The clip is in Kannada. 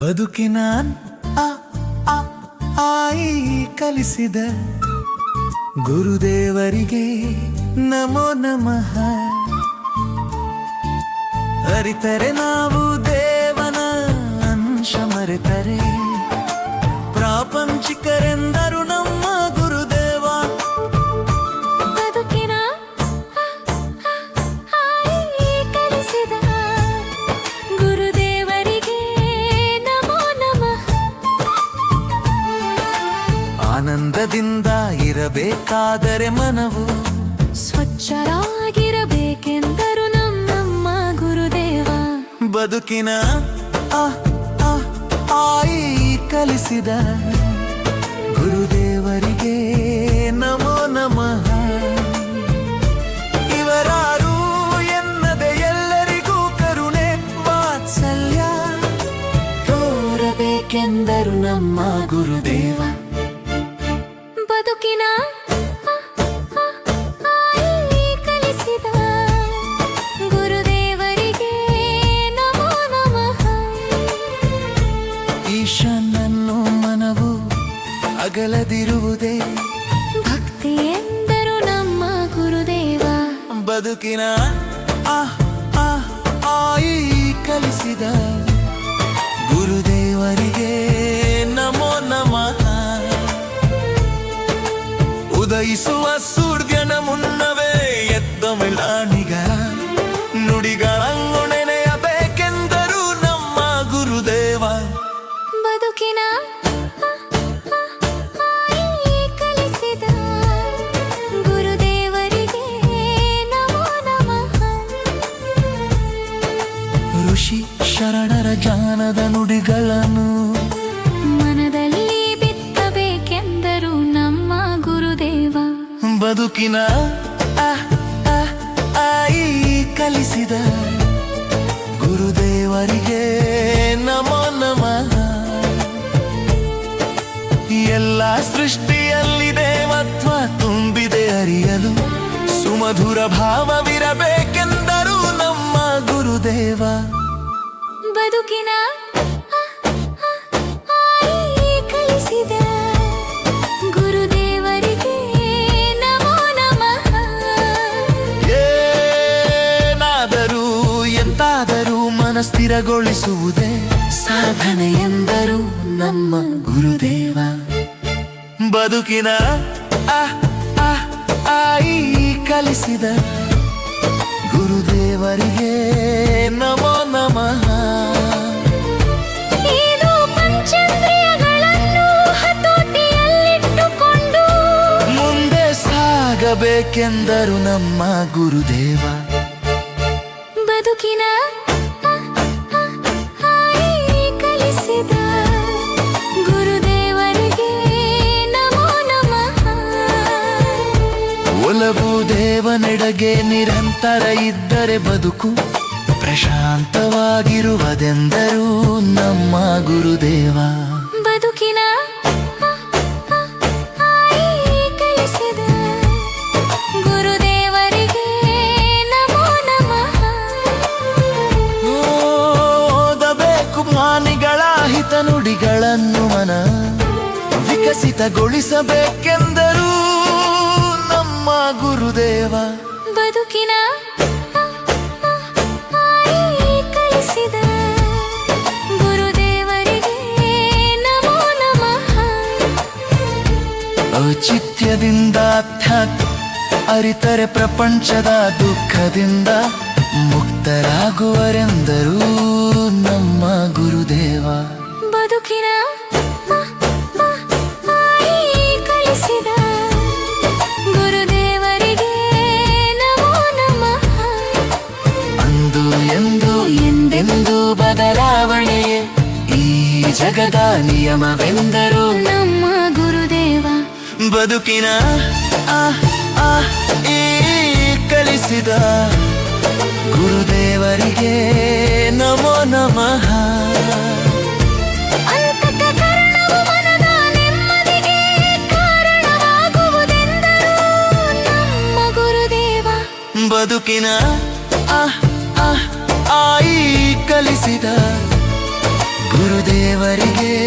ಬದುಕಿನ ಆ ಆ ಆಯಿ ಕಲಿಸಿದ ಗುರುದೇವರಿಗೆ ನಮೋ ನಮಃ. ಅರಿತರೆ ನಾವು ದೇವನ ಅಂಶ ಮರೆತರೆ ಪ್ರಾಪಂಚಿಕರೆಂದರು ನಮ್ಮ ಗುರುದೇವ. ಬದುಕಿನ ಆಯಿ ಕಲಿಸಿದ ಗುರುದೇವರಿಗೆ ನಮೋ ನಮಃ. ಆನಂದದಿಂದ ಇರಬೇಕಾದರೆ ಮನವು ಸ್ವಚ್ಛರಾಗಿರಬೇಕೆಂದರು ನಮ್ಮ ಗುರುದೇವ. ಬದುಕಿನ ಆ ಆ ಆಯಿ ಕಲಿಸಿದ ಗುರುದೇವರಿಗೆ ನಮೋ ನಮಃ. ಇವರಾರು ಎನ್ನದೆ ಎಲ್ಲರಿಗೂ ಕರುಣೆ ವಾತ್ಸಲ್ಯ ತೋರಬೇಕೆಂದರು ನಮ್ಮ ಗುರುದೇವ. ಬದುಕಿನ ಆಯಿ ಕಲಿಸಿದ ಗುರುದೇವರಿಗೆ ನಮೋ ನಮಃ. ಈಶನನ್ನು ಮನವು ಅಗಲದಿರುವುದೇ ಭಕ್ತಿ ಎಂದರು ನಮ್ಮ ಗುರುದೇವ. ಬದುಕಿನ ಆ ಆ ಆಯಿ ಕಲಿಸಿದ ಗುರುದೇವರಿಗೆ ನಮೋ ನಮಃ. ಉದಯಿಸುವ ಸೂರ್ಯನ ಮುನ್ನವೇ ಎದ್ದ ಮೆಲಾಣಿಗರ ನುಡಿಗಳನ್ನು ನೆನೆಯಬೇಕೆಂದರು ನಮ್ಮ ಗುರುದೇವ. ಬದುಕಿನ ಆಯಿ ಕಲಿಸಿದ ಗುರುದೇವರಿಗೆ ನಮೋ ನಮಃ. ಋಷಿ ಶರಣರ ಜ್ಞಾನದ ನುಡಿಗಳನ್ನು ಮನದಲ್ಲಿ ಬಿತ್ತಬೇಕೆಂದರು ನಮ್ಮ ಗುರುದೇವ. ಬದುಕಿನ ಆ ಆ ಆಯಿ ಕಲಿಸಿದ ಗುರುದೇವರಿಗೆ ನಮೋ ನಮಃ. ಎಲ್ಲ ಸೃಷ್ಟಿಯಲ್ಲಿ ದೇವತ್ವ ತುಂಬಿದೆ ಅರಿಯಲು ಸುಮಧುರ ಭಾವವಿರಬೇಕೆಂದರು ನಮ್ಮ ಗುರುದೇವ. ಬದುಕಿನ ಆಯಿ ಕಲಿಸಿದ ಗುರುದೇವರಿಗೆ ನಮೋ ನಮಃ. ಏನಾದರೂ ಎಂತಾದರೂ ಮನಸ್ಥಿರಗೊಳಿಸುವುದೇ ಸಾಧನೆ ಎಂದರು ನಮ್ಮ ಗುರುದೇವ. ಬದುಕಿನ ಆ ಆ ಆಯಿ ಕಲಿಸಿದ ಗುರುದೇವರಿಗೆ ನಮೋ ನಮಃ. ಇದು ಪಂಚೇಂದ್ರಿಯಗಳನ್ನು ಹತೋಟಿಯಲ್ಲಿಟ್ಟುಕೊಂಡು ಮುಂದೆ ಸಾಗಬೇಕೆಂದರು ನಮ್ಮ ಗುರುದೇವ. ಬದುಕಿನ ಆಯಿ ಕಲಿಸಿದ ಗುರುದೇವರಿಗೆ ನಮೋ ನಮಃ. ಒಲವು ದೇವನೆಡೆಗೆ ನಿರಂತರ ಇದ್ದರೆ ಬದುಕು ಪ್ರಶಾಂತವಾಗಿರುವುದೆಂದರು ನಮ್ಮ ಗುರುದೇವ. ಬದುಕಿನ ಆಯಿ ಕಲಿಸಿದ ಗುರುದೇವರಿಗೆ ನಮೋ ನಮಃ. ಓದಬೇಕು ಜ್ಞಾನಿಗಳ ಹಿತ ನುಡಿಗಳನ್ನು ಮನ ವಿಕಸಿತಗೊಳಿಸಬೇಕೆಂದರು ನಮ್ಮ ಗುರುದೇವ. ಬದುಕಿನ ಆಯಿ ಕಲಿಸಿದ ಗುರುದೇವರಿಗೆ ನಮೋ ನಮಃ. ಔಚಿತ್ಯದಿಂದ ಅಧ್ಯಾತ್ಮ ಅರಿತರೆ ಪ್ರಪಂಚದ ದುಃಖದಿಂದ ಮುಕ್ತರಾಗುವರೆಂದರು ನಮ್ಮ ಗುರುದೇವ. ಬದುಕಿನ ಆಯಿ ಕಲಿಸಿದ ಗುರುದೇವರಿಗೆ ನಮೋ ನಮಃ. ಅಂದು ಎಂದು ಎಂದೆಂದು ಬದಲಾವಣೆಯೇ ಈ ಜಗದ ನಿಯಮವೆಂದರು ನಮ್ಮ ಗುರುದೇವ. ಬದುಕಿನ ಆ ಆ ಈ ಕಲಿಸಿದ ಗುರುದೇವರಿಗೆ ನಮೋ ನಮಃ. ಅಂತಃಕರಣವು ಮನದ ನೆಮ್ಮದಿಗೆ ಕಾರಣವಾಗುವುದೆಂದರು ನಮ್ಮ ಗುರುದೇವ. ಬದುಕಿನ ಆ ಆ ಆಯಿ ಕಲಿಸಿದ ಗುರುದೇವ ದೇವರಿಗೆ